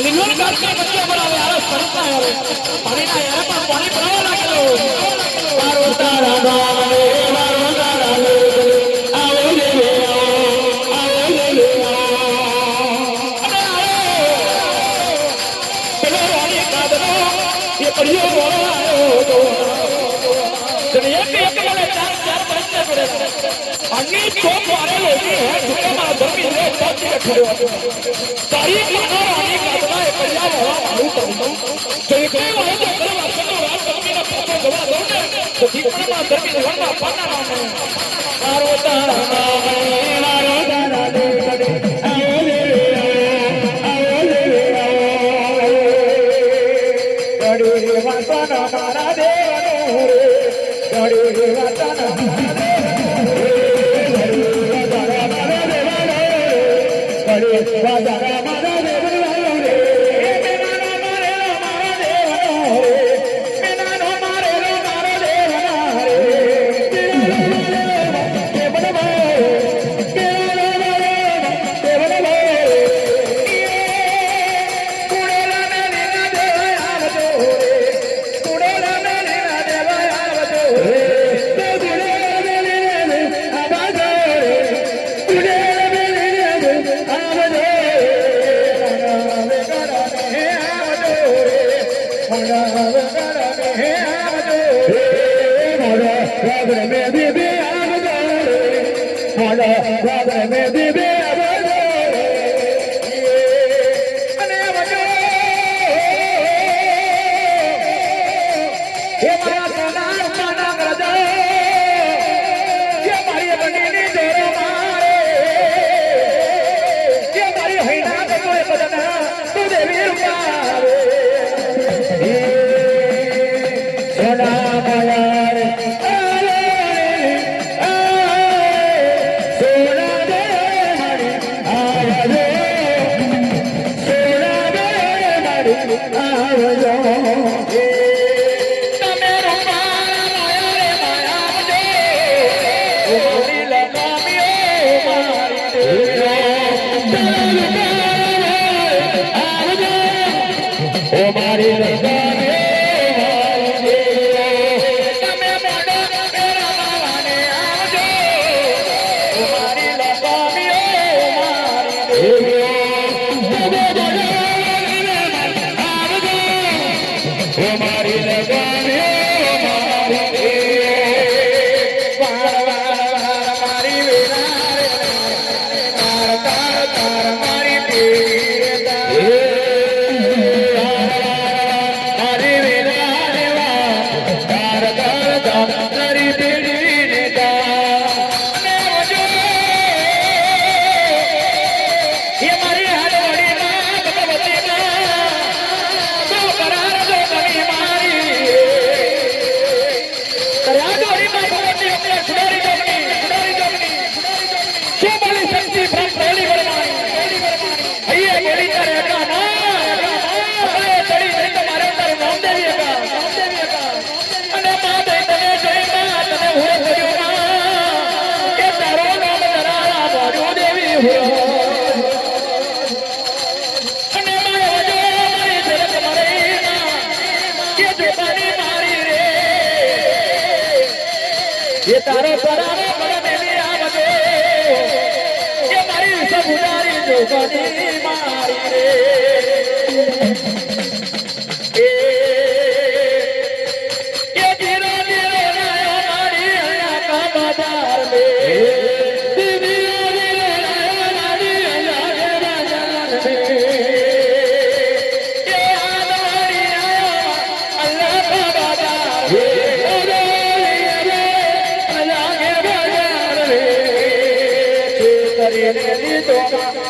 लिंगन काढके बच्चे बनावे आरस करता है पानी ना यार पर पानी बनावे लागलो मारो तारा गावे मारो तारा आओ ले ले आओ अरे चलो रानी कादरो ये परियो बोलो आयो तो एक वाले चार बच्चे पड़े अन्नी तो मारे लोगी है झुके मार धरती रे बात के खड़े तारीख लगा रानी कादरा ये परिया वाला मालूम करूं देखने वाले जो करे वाले तो रात धरती ना पापा गवा दो ने तो ठीक ना मार धरती ने वरना पाना ना मारो तारा दे आओ ले गड़ी वासना मारा देवनो रे गड़ी वासना ये तारो पराने बड़े मेले आवदे ये मारी सब उदारी जो बनी मारी रे ये धीरे धीरे आयो मारी आया का बाजार में धीरे धीरे आयो मारी आया के बाजार में ये आदमी आयो अल्लाह का बाजार में Thank you.